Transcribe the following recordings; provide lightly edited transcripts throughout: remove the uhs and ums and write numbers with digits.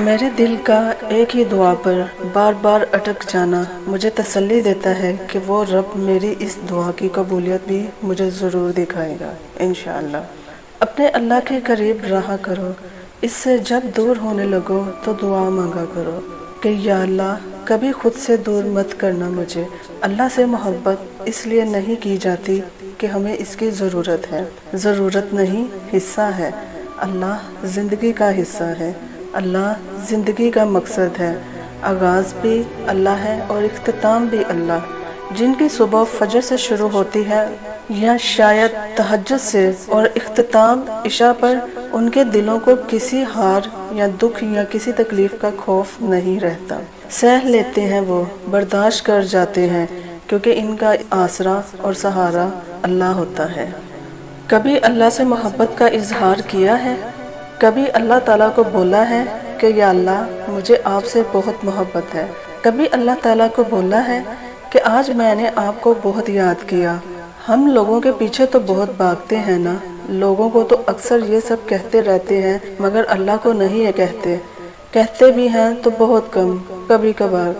میرے دل کا ایک ہی دعا پر بار بار اٹک جانا مجھے تسلی دیتا ہے کہ وہ رب میری اس دعا کی قبولیت بھی مجھے ضرور دکھائے گا انشاءاللہ۔ اپنے اللہ کے قریب رہا کرو، اس سے جب دور ہونے لگو تو دعا مانگا کرو کہ یا اللہ کبھی خود سے دور مت کرنا مجھے۔ اللہ سے محبت اس لیے نہیں کی جاتی کہ ہمیں اس کی ضرورت ہے، ضرورت نہیں حصہ ہے۔ اللہ زندگی کا حصہ ہے، اللہ زندگی کا مقصد ہے، آغاز بھی اللہ ہے اور اختتام بھی اللہ۔ جن کی صبح فجر سے شروع ہوتی ہے یا شاید تہجد سے اور اختتام عشاء پر، ان کے دلوں کو کسی ہار یا دکھ یا کسی تکلیف کا خوف نہیں رہتا۔ سہ لیتے ہیں، وہ برداشت کر جاتے ہیں کیونکہ ان کا آسرا اور سہارا اللہ ہوتا ہے۔ کبھی اللہ سے محبت کا اظہار کیا ہے؟ کبھی اللہ تعالیٰ کو بولا ہے کہ یا اللہ مجھے آپ سے بہت محبت ہے؟ کبھی اللہ تعالیٰ کو بولا ہے کہ آج میں نے آپ کو بہت یاد کیا؟ ہم لوگوں کے پیچھے تو بہت بھاگتے ہیں نا، لوگوں کو تو اکثر یہ سب کہتے رہتے ہیں مگر اللہ کو نہیں یہ کہتے بھی ہیں تو بہت کم، کبھی کبھار۔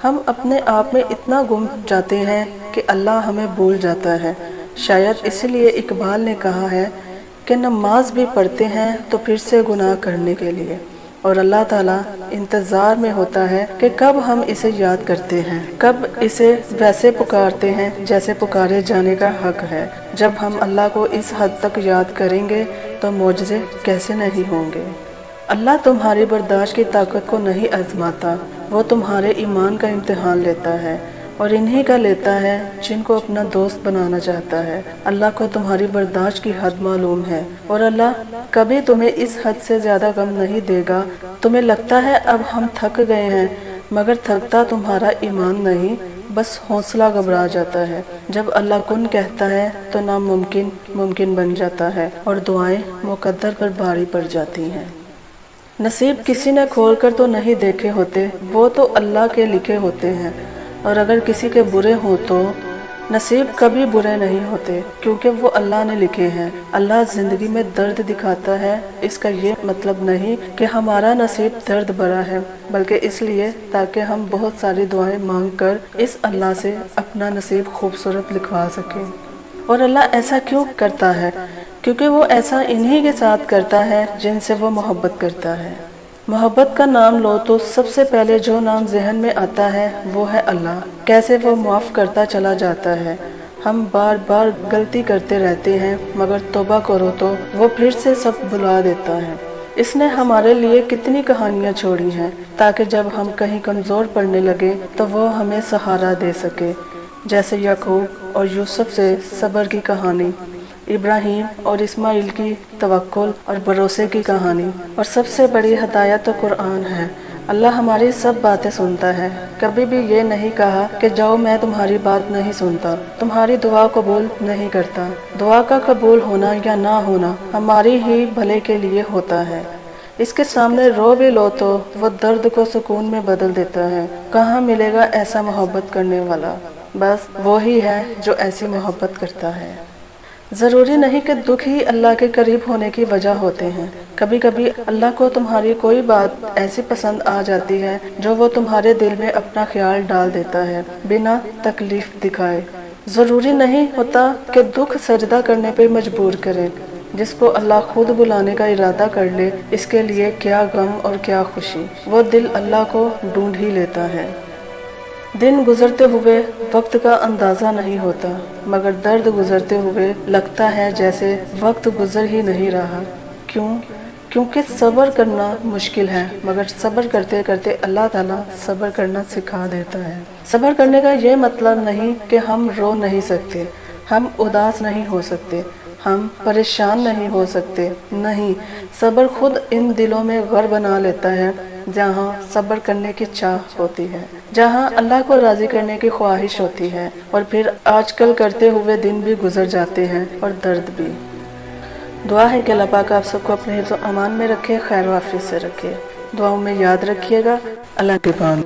ہم اپنے آپ میں اتنا گم جاتے ہیں کہ اللہ ہمیں بھول جاتا ہے۔ شاید اسی لیے اقبال نے کہا ہے کہ نماز بھی پڑھتے ہیں تو پھر سے گناہ کرنے کے لیے، اور اللہ تعالیٰ انتظار میں ہوتا ہے کہ کب ہم اسے یاد کرتے ہیں، کب اسے ویسے پکارتے ہیں جیسے پکارے جانے کا حق ہے۔ جب ہم اللہ کو اس حد تک یاد کریں گے تو معجزے کیسے نہیں ہوں گے۔ اللہ تمہاری برداشت کی طاقت کو نہیں آزماتا، وہ تمہارے ایمان کا امتحان لیتا ہے، اور انہی کا لیتا ہے جن کو اپنا دوست بنانا چاہتا ہے۔ اللہ کو تمہاری برداشت کی حد معلوم ہے، اور اللہ کبھی تمہیں اس حد سے زیادہ غم نہیں دے گا۔ تمہیں لگتا ہے اب ہم تھک گئے ہیں، مگر تھکتا تمہارا ایمان نہیں، بس حوصلہ گھبرا جاتا ہے۔ جب اللہ کن کہتا ہے تو ناممکن ممکن بن جاتا ہے، اور دعائیں مقدر پر بھاری پڑ جاتی ہیں۔ نصیب کسی نے کھول کر تو نہیں دیکھے ہوتے، وہ تو اللہ کے لکھے ہوتے ہیں، اور اگر کسی کے برے ہوں تو نصیب کبھی برے نہیں ہوتے کیونکہ وہ اللہ نے لکھے ہیں۔ اللہ زندگی میں درد دکھاتا ہے، اس کا یہ مطلب نہیں کہ ہمارا نصیب درد بھرا ہے، بلکہ اس لیے تاکہ ہم بہت ساری دعائیں مانگ کر اس اللہ سے اپنا نصیب خوبصورت لکھوا سکیں۔ اور اللہ ایسا کیوں کرتا ہے؟ کیونکہ وہ ایسا انہی کے ساتھ کرتا ہے جن سے وہ محبت کرتا ہے۔ محبت کا نام لو تو سب سے پہلے جو نام ذہن میں آتا ہے وہ ہے اللہ۔ کیسے وہ معاف کرتا چلا جاتا ہے۔ ہم بار بار غلطی کرتے رہتے ہیں، مگر توبہ کرو تو وہ پھر سے سب بھلا دیتا ہے۔ اس نے ہمارے لیے کتنی کہانیاں چھوڑی ہیں تاکہ جب ہم کہیں کمزور پڑنے لگے تو وہ ہمیں سہارا دے سکے، جیسے یعقوب اور یوسف سے صبر کی کہانی، ابراہیم اور اسماعیل کی توکل اور بھروسے کی کہانی، اور سب سے بڑی ہدایت تو قرآن ہے۔ اللہ ہماری سب باتیں سنتا ہے، کبھی بھی یہ نہیں کہا کہ جاؤ میں تمہاری بات نہیں سنتا، تمہاری دعا قبول نہیں کرتا۔ دعا کا قبول ہونا یا نہ ہونا ہماری ہی بھلے کے لیے ہوتا ہے۔ اس کے سامنے رو بھی لو تو وہ درد کو سکون میں بدل دیتا ہے۔ کہاں ملے گا ایسا محبت کرنے والا؟ بس وہی ہے جو ایسی محبت کرتا ہے۔ ضروری نہیں کہ دکھ ہی اللہ کے قریب ہونے کی وجہ ہوتے ہیں۔ کبھی کبھی اللہ کو تمہاری کوئی بات ایسی پسند آ جاتی ہے جو وہ تمہارے دل میں اپنا خیال ڈال دیتا ہے بنا تکلیف دکھائے۔ ضروری نہیں ہوتا کہ دکھ سجدہ کرنے پہ مجبور کرے۔ جس کو اللہ خود بلانے کا ارادہ کر لے، اس کے لیے کیا غم اور کیا خوشی، وہ دل اللہ کو ڈھونڈ ہی لیتا ہے۔ دن گزرتے ہوئے وقت کا اندازہ نہیں ہوتا، مگر درد گزرتے ہوئے لگتا ہے جیسے وقت گزر ہی نہیں رہا۔ کیونکہ صبر کرنا مشکل ہے، مگر صبر کرتے کرتے اللہ تعالیٰ صبر کرنا سکھا دیتا ہے۔ صبر کرنے کا یہ مطلب نہیں کہ ہم رو نہیں سکتے، ہم اداس نہیں ہو سکتے، ہم پریشان نہیں ہو سکتے، نہیں، صبر خود ان دلوں میں گھر بنا لیتا ہے جہاں صبر کرنے کی چاہ ہوتی ہے، جہاں اللہ کو راضی کرنے کی خواہش ہوتی ہے، اور پھر آج کل کرتے ہوئے دن بھی گزر جاتے ہیں اور درد بھی۔ دعا ہے کہ اللہ پاک آپ سب کو اپنے حفظ و امان میں رکھے، خیر و عافیت سے رکھے۔ دعاؤں میں یاد رکھیے گا۔ اللہ کے بان